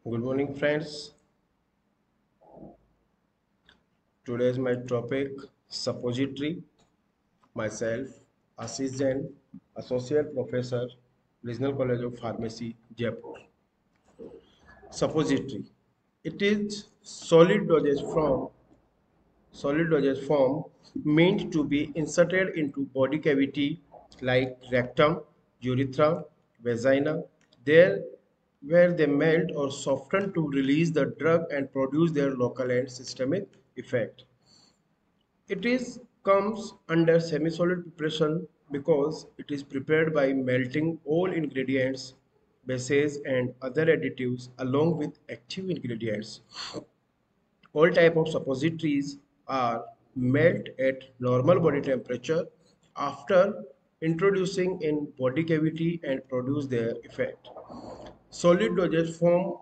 Good morning, friends. Today is my topic suppository. Myself, Ashish Jain, Associate Professor, Regional College of Pharmacy, Jaipur. Suppository. It is solid dosage form meant to be inserted into body cavity like rectum, urethra, vagina, there where they melt or soften to release the drug and produce their local and systemic effect. It is comes under semi-solid preparation because it is prepared by melting all ingredients, bases and other additives along with active ingredients. All type of suppositories are melt at normal body temperature after introducing in body cavity and produce their effect. Solid dosage form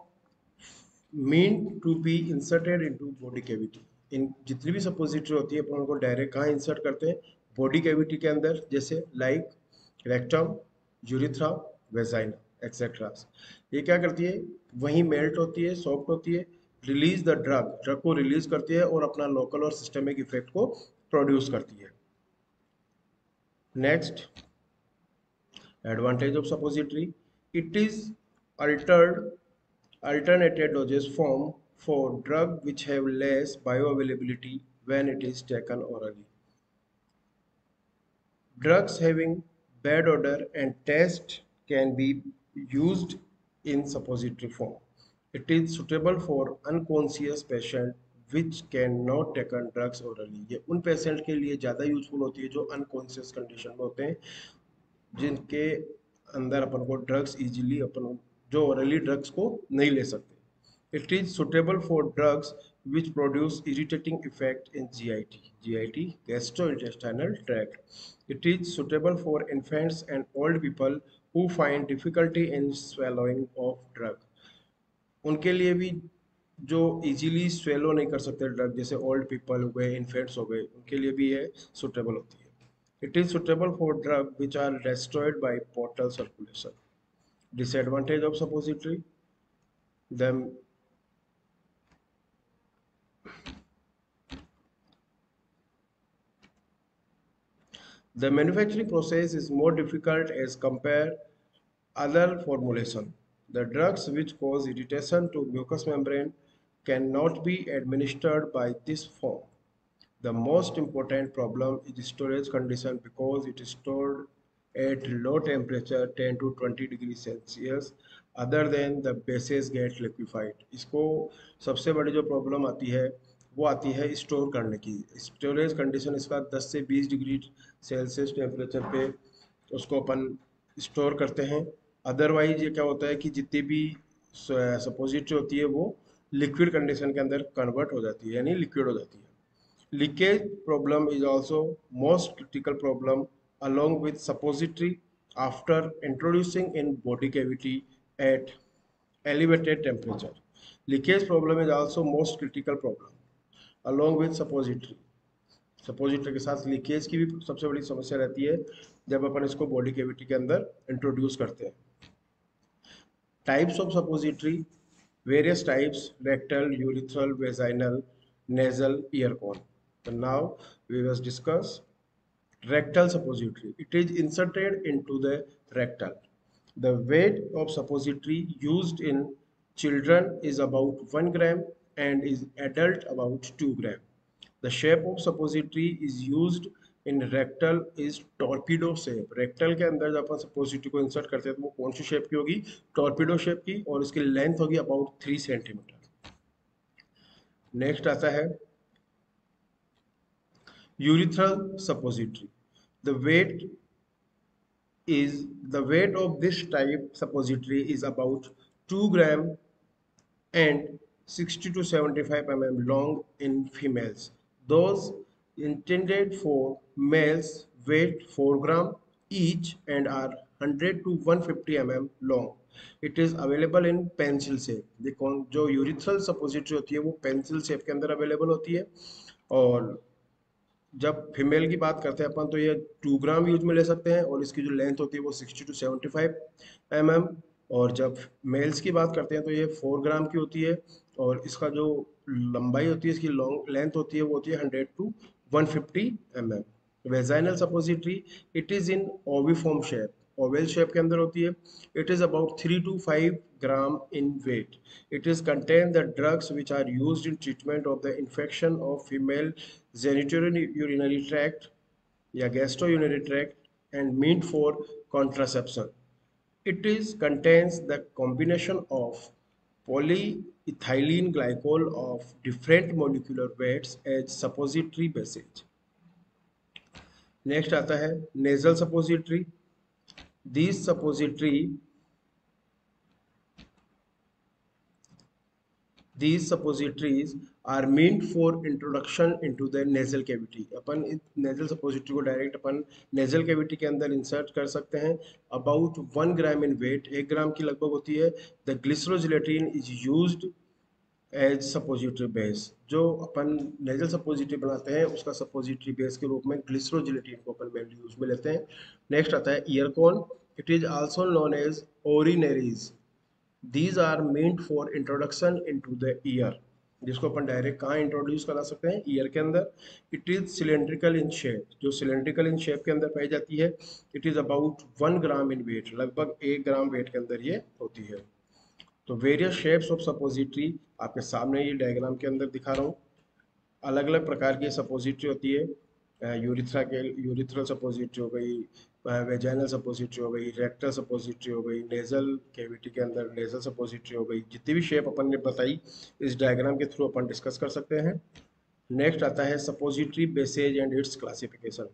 meant to be inserted into body cavity. इन जितनी भी suppository होती है अपन उनको direct कहाँ insert करते हैं? Body cavity के अंदर, जैसे like rectum, urethra, vagina etcetera. ये क्या करती है? वहीं मेल्ट होती है, सॉफ्ट होती है, रिलीज द ड्रग को रिलीज करती है और अपना लोकल और सिस्टमिक इफेक्ट को प्रोड्यूस करती है. Next, advantage of suppository: it is altered alternated dosage form for drug which have less bioavailability when it is taken orally. Drugs having bad odor and taste can be used in suppository form. It is suitable for unconscious patient which cannot take drugs orally. ये उन patient के लिए ज़्यादा useful होती है जो unconscious condition में होते हैं, जिनके अंदर अपन को ड्रग्स इजीली अपन जो ओरली ड्रग्स को नहीं ले सकते. It is suitable for drugs which produce irritating effect in GIT, gastrointestinal tract. It is suitable for infants and old people who find difficulty in swallowing of drug. उनके लिए भी जो easily swallow नहीं कर सकते ड्रग, जैसे old people हो गए, इन्फेंट्स हो गए, उनके लिए भी ये सुटेबल होती है. It is suitable for drugs which are destroyed by portal circulation. Disadvantage of suppository: the the manufacturing process is more difficult as compared other formulation. The drugs which cause irritation to mucous membrane cannot be administered by this form. The most important problem is storage condition because it is stored at low temperature 10 to 20 degrees Celsius. Other than the bases get liquefied. इसको सबसे बड़ी जो problem आती है वो आती है store करने की. स्टोरेज कंडीशन इसका 10 से 20 डिग्री सेल्सियस टेम्परेचर पे उसको अपन स्टोर करते हैं. अदरवाइज ये क्या होता है कि जितनी भी सपोजिटरी होती है वो लिक्विड कंडीशन के अंदर कन्वर्ट हो जाती है, यानी लिक्विड हो जाती है. Leakage problem is also most critical problem along with suppository after introducing in body cavity at elevated temperature. Leakage problem is also most critical problem along with suppository. Suppository के साथ leakage की भी सबसे बड़ी समस्या रहती है जब अपन इसको बॉडी कैविटी के अंदर इंट्रोड्यूस करते हैं. Types of suppository: various types: rectal, urethral, vaginal, nasal, ear cone. So now we will discuss rectal suppository. It is inserted into the rectal. The weight of suppository used in children is about 1 gram and is adult about 2 gram. The shape of suppository is used in rectal is torpedo shape. Rectal के अंदर जब अपन suppository को insert करते हैं तो वो कौन सी shape की होगी? टॉर्पीडो शेप की, और इसकी लेंथ होगी अबाउट 3 सेंटीमीटर. नेक्स्ट आता है urethral suppository. The weight the weight of this type suppository is about 2 gram and 60 to 75 long in females. Those intended for males weight 4 gram each and are 100 to 150 long. It is available in pencil shape. देखो जो urethral suppository होती है वो pencil shape के अंदर available होती है, और जब फीमेल की बात करते हैं अपन तो ये 2 ग्राम यूज में ले सकते हैं, और इसकी जो लेंथ होती है वो 60 to 75 mm और जब मेल्स की बात करते हैं तो ये 4 ग्राम की होती है, और इसका जो लंबाई होती है, इसकी लॉन्ग लेंथ होती है, वो होती है 100 to 150 mm। Vaginal suppository, it is in oviform shape, oval shape के अंदर होती है। It is about 3 to 5 gram in weight. It is contain the drugs which are used in treatment of the infection of female genito urinary tract या gastrourinary tract and meant for contraception. It is contains the combination of polyethylene glycol of different molecular weights as suppository bases. Next आता है nasal suppository. These suppositories are meant for introduction into the nasal cavity। Upon nasal suppository को direct अपन nasal cavity के अंदर insert कर सकते हैं। About 1 gram in wait, 1 ग्राम की लगभग होती है। The glycerogelatin is used as suppository base. जो अपन नेजल सपोजिटरी बनाते हैं उसका सपोजिटरी बेस के रूप में ग्लिसरोजिलेटिन को अपन मेनली यूज में लेते हैं। नेक्स्ट आता है ear cone. It is also known as aurinaries. These are meant for introduction into the ear, जिसको अपन डायरेक्ट कहाँ इंट्रोड्यूस करा सकते हैं, ईयर के अंदर। It is cylindrical in shape, जो सिलेंड्रिकल इन शेप के अंदर पाई जाती है। It is about 1 gram in weight, लगभग 1 ग्राम वेट के अंदर ये होती है। तो वेरियस शेप्स ऑफ सपोजिटरी आपके सामने ये डायग्राम के अंदर दिखा रहा हूँ। अलग अलग प्रकार की सपोजिटरी होती है। यूरिथ्रा के यूरिथ्रल सपोजिटरी हो गई, वेजाइनल सपोजिटरी हो गई, रेक्टल सपोजिटरी हो गई, नेजल कैविटी के अंदर नेजल सपोजिटरी हो गई। जितनी भी शेप अपन ने बताई इस डायग्राम के थ्रू अपन डिस्कस कर सकते हैं। नेक्स्ट आता है suppository bases and it's classification.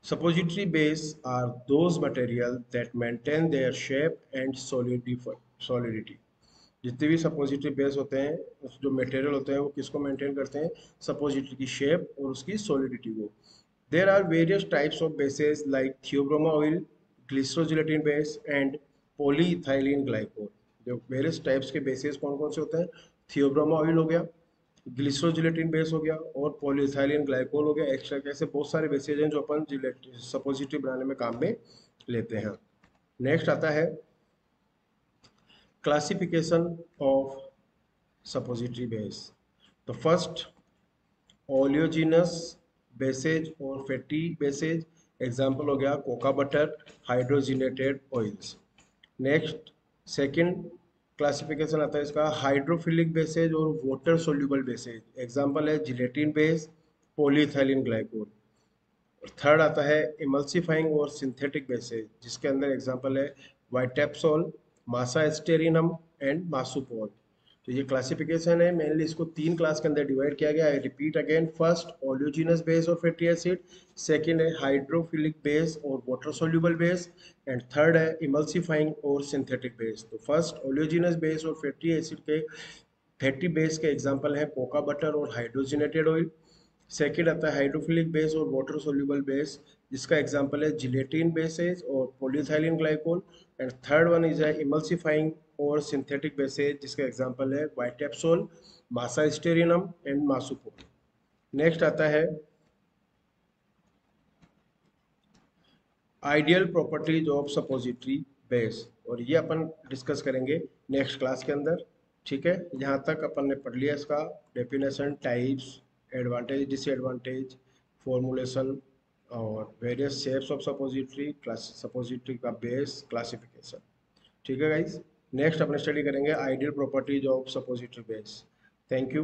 Suppository bases are those material that maintain their shape and solidity। जितने भी सपोजिटरी बेस होते हैं, जो मटेरियल होते हैं, वो किसको मेंटेन करते हैं, सपोजिटरी की शेप और उसकी सॉलिडिटी को। There are various types of bases like theobroma oil, glycerogelatin base and polyethylene glycol. जो वेरियस टाइप्स के बेसेस कौन कौन से होते हैं, थियोब्रोमा ऑयल हो गया, ग्लिसरोजिलेटिन बेस हो गया और पॉलीइथाइलिन ग्लाइकोल हो गया। एक्स्ट्रा कैसे बहुत सारे बेसेज हैं जो अपन सपोजिटरी बनाने में काम में लेते हैं। नेक्स्ट आता है क्लासिफिकेशन ऑफ सपोजिटरी बेस। तो फर्स्ट, ओलियोजिनस बेसेज और फैटी बेसेज। एग्जांपल हो गया cocoa butter, hydrogenated oils. Next, second classification आता है इसका हाइड्रोफिलिक बेसेज और वाटर सोल्यूबल बेसेज। एग्जांपल है gelatin base, polyethylene glycol. Third आता है इमल्सिफाइंग और सिंथेटिक बेसेज, जिसके अंदर एग्जांपल है वाइटेप्सोल, मासा एस्टेरिनम एंड मासुपोल। तो ये क्लासिफिकेशन है, मेनली इसको 3 क्लास के अंदर डिवाइड किया गया है। रिपीट अगेन, फर्स्ट ओलियोजिनस बेस और फैटी एसिड, सेकंड है हाइड्रोफिलिक बेस और water soluble base, and third है इमल्सिफाइंग और सिंथेटिक बेस। तो फर्स्ट ओलियोजिनस बेस और फैटी एसिड के फैटी बेस के एग्जांपल है कोका बटर और हाइड्रोजिनेटेड ऑयल। सेकेंड आता है हाइड्रोफिलिक बेस और वाटर सोल्यूबल बेस, जिसका एग्जांपल है जिलेटिन बेसेज और polyethylene glycol. And third one is है इमल्सिफाइंग और सिंथेटिक बेसेज, जिसका एग्जांपल है वाइटेप्सोल, मासा स्टेरिनम एंड मासुपोल। नेक्स्ट आता है ideal properties of suppository base, और ये अपन डिस्कस करेंगे नेक्स्ट क्लास के अंदर। ठीक है, यहाँ तक अपन ने पढ़ लिया इसका definition, types, advantage disadvantage, formulation और various shapes of suppository, class suppository का बेस, क्लासिफिकेशन। ठीक है गाइज, नेक्स्ट अपन स्टडी करेंगे ideal properties of suppository base. Thank you.